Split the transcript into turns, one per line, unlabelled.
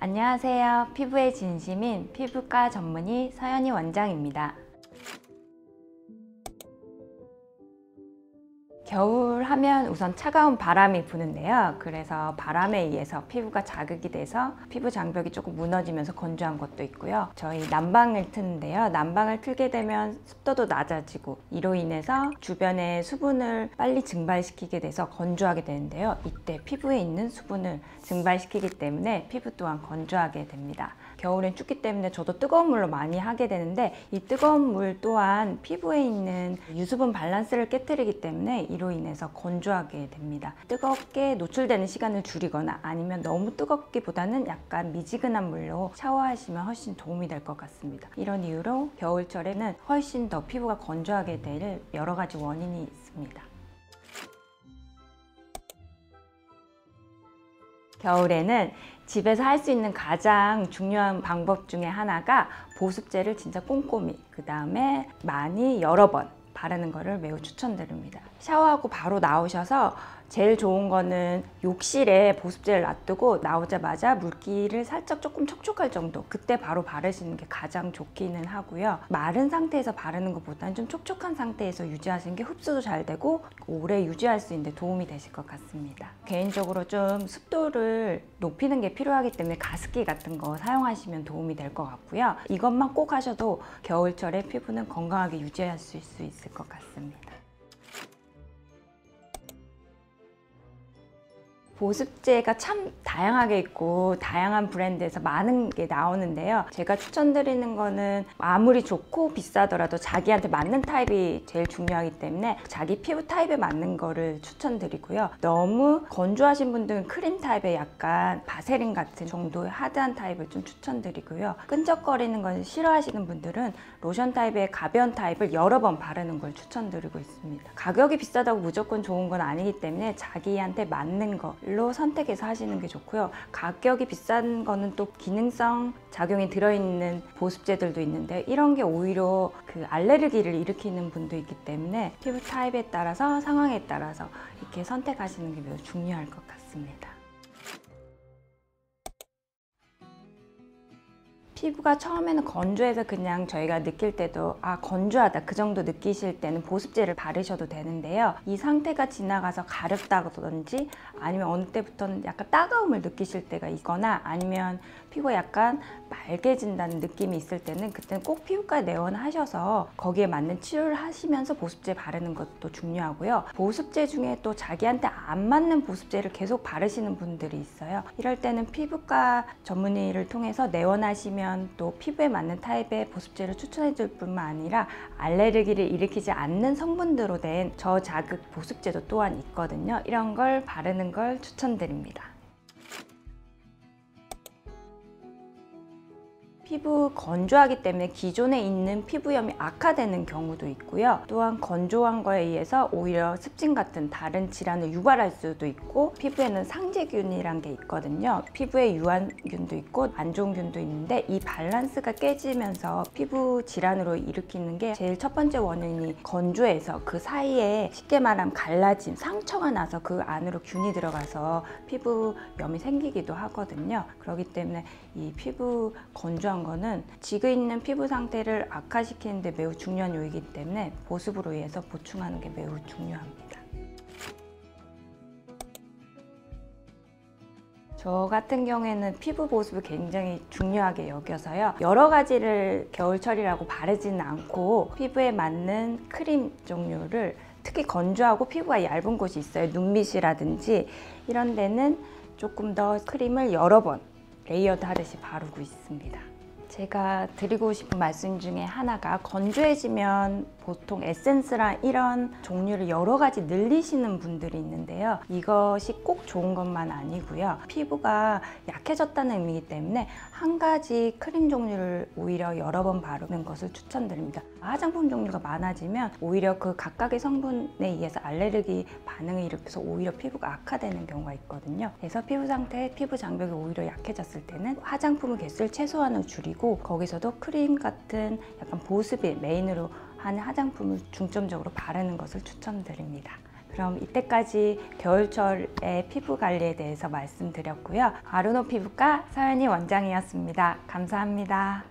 안녕하세요. 피부의 진심인 피부과 전문의 서연희 원장입니다. 겨울 하면 우선 차가운 바람이 부는데요. 그래서 바람에 의해서 피부가 자극이 돼서 피부 장벽이 조금 무너지면서 건조한 것도 있고요. 저희 난방을 트는데요. 난방을 틀게 되면 습도도 낮아지고 이로 인해서 주변의 수분을 빨리 증발시키게 돼서 건조하게 되는데요. 이때 피부에 있는 수분을 증발시키기 때문에 피부 또한 건조하게 됩니다. 겨울엔 춥기 때문에 저도 뜨거운 물로 많이 하게 되는데 이 뜨거운 물 또한 피부에 있는 유수분 밸런스를 깨뜨리기 때문에 이로 인해서 건조하게 됩니다. 뜨겁게 노출되는 시간을 줄이거나 아니면 너무 뜨겁기보다는 약간 미지근한 물로 샤워하시면 훨씬 도움이 될 것 같습니다. 이런 이유로 겨울철에는 훨씬 더 피부가 건조하게 될 여러 가지 원인이 있습니다. 겨울에는 집에서 할 수 있는 가장 중요한 방법 중에 하나가 보습제를 진짜 꼼꼼히, 그 다음에 많이 여러 번 바르는 것을 매우 추천드립니다. 샤워하고 바로 나오셔서 제일 좋은 거는 욕실에 보습제를 놔두고 나오자마자 물기를 살짝 조금 촉촉할 정도, 그때 바로 바르시는 게 가장 좋기는 하고요. 마른 상태에서 바르는 것보다는 좀 촉촉한 상태에서 유지하시는 게 흡수도 잘 되고 오래 유지할 수 있는 데 도움이 되실 것 같습니다. 개인적으로 좀 습도를 높이는 게 필요하기 때문에 가습기 같은 거 사용하시면 도움이 될 것 같고요. 이것만 꼭 하셔도 겨울철에 피부는 건강하게 유지하실 수 있을 것 같습니다. 보습제가 참 다양하게 있고 다양한 브랜드에서 많은 게 나오는데요. 제가 추천드리는 거는 아무리 좋고 비싸더라도 자기한테 맞는 타입이 제일 중요하기 때문에 자기 피부 타입에 맞는 거를 추천드리고요. 너무 건조하신 분들은 크림 타입의 약간 바세린 같은 정도의 하드한 타입을 좀 추천드리고요. 끈적거리는 걸 싫어하시는 분들은 로션 타입의 가벼운 타입을 여러 번 바르는 걸 추천드리고 있습니다. 가격이 비싸다고 무조건 좋은 건 아니기 때문에 자기한테 맞는 걸로 선택해서 하시는 게 좋고요. 가격이 비싼 거는 또 기능성 작용이 들어있는 보습제들도 있는데 이런 게 오히려 그 알레르기를 일으키는 분도 있기 때문에 피부 타입에 따라서 상황에 따라서 이렇게 선택하시는 게 매우 중요할 것 같습니다. 피부가 처음에는 건조해서 그냥 저희가 느낄 때도 건조하다 그 정도 느끼실 때는 보습제를 바르셔도 되는데요. 이 상태가 지나가서 가렵다든지 아니면 어느 때부터는 약간 따가움을 느끼실 때가 있거나 아니면 피부가 약간 맑아진다는 느낌이 있을 때는 그때는 꼭 피부과 내원하셔서 거기에 맞는 치료를 하시면서 보습제 바르는 것도 중요하고요. 보습제 중에 또 자기한테 안 맞는 보습제를 계속 바르시는 분들이 있어요. 이럴 때는 피부과 전문의를 통해서 내원하시면 또 피부에 맞는 타입의 보습제를 추천해 줄 뿐만 아니라 알레르기를 일으키지 않는 성분으로 된 저자극 보습제도 또한 있거든요. 이런 걸 바르는 걸 추천드립니다. 피부 건조하기 때문에 기존에 있는 피부염이 악화되는 경우도 있고요. 또한 건조한 거에 의해서 오히려 습진 같은 다른 질환을 유발할 수도 있고 피부에는 상재균이란 게 있거든요. 피부에 유한균도 있고 안 좋은 균도 있는데 이 밸런스가 깨지면서 피부 질환으로 일으키는 게 제일 첫 번째 원인이 건조해서 그 사이에 쉽게 말하면 갈라짐, 상처가 나서 그 안으로 균이 들어가서 피부염이 생기기도 하거든요. 그렇기 때문에 이 피부 건조한 거는 지금 있는 피부 상태를 악화시키는 데 매우 중요한 요인이기 때문에 보습으로 인해서 보충하는 게 매우 중요합니다. 저 같은 경우에는 피부 보습을 굉장히 중요하게 여겨서요. 여러 가지를 겨울철이라고 바르지는 않고 피부에 맞는 크림 종류를 특히 건조하고 피부가 얇은 곳이 있어요. 눈밑이라든지 이런 데는 조금 더 크림을 여러 번 레이어드 하듯이 바르고 있습니다. 제가 드리고 싶은 말씀 중에 하나가 건조해지면 보통 에센스랑 이런 종류를 여러 가지 늘리시는 분들이 있는데요. 이것이 꼭 좋은 것만 아니고요. 피부가 약해졌다는 의미이기 때문에 한 가지 크림 종류를 오히려 여러 번 바르는 것을 추천드립니다. 화장품 종류가 많아지면 오히려 그 각각의 성분에 의해서 알레르기 반응을 일으켜서 오히려 피부가 악화되는 경우가 있거든요. 그래서 피부 상태, 피부 장벽이 오히려 약해졌을 때는 화장품의 개수를 최소한으로 줄이고 거기서도 크림 같은 약간 보습이 메인으로 하는 화장품을 중점적으로 바르는 것을 추천드립니다. 그럼 이때까지 겨울철의 피부 관리에 대해서 말씀드렸고요. 아르노 피부과 서연이 원장이었습니다. 감사합니다.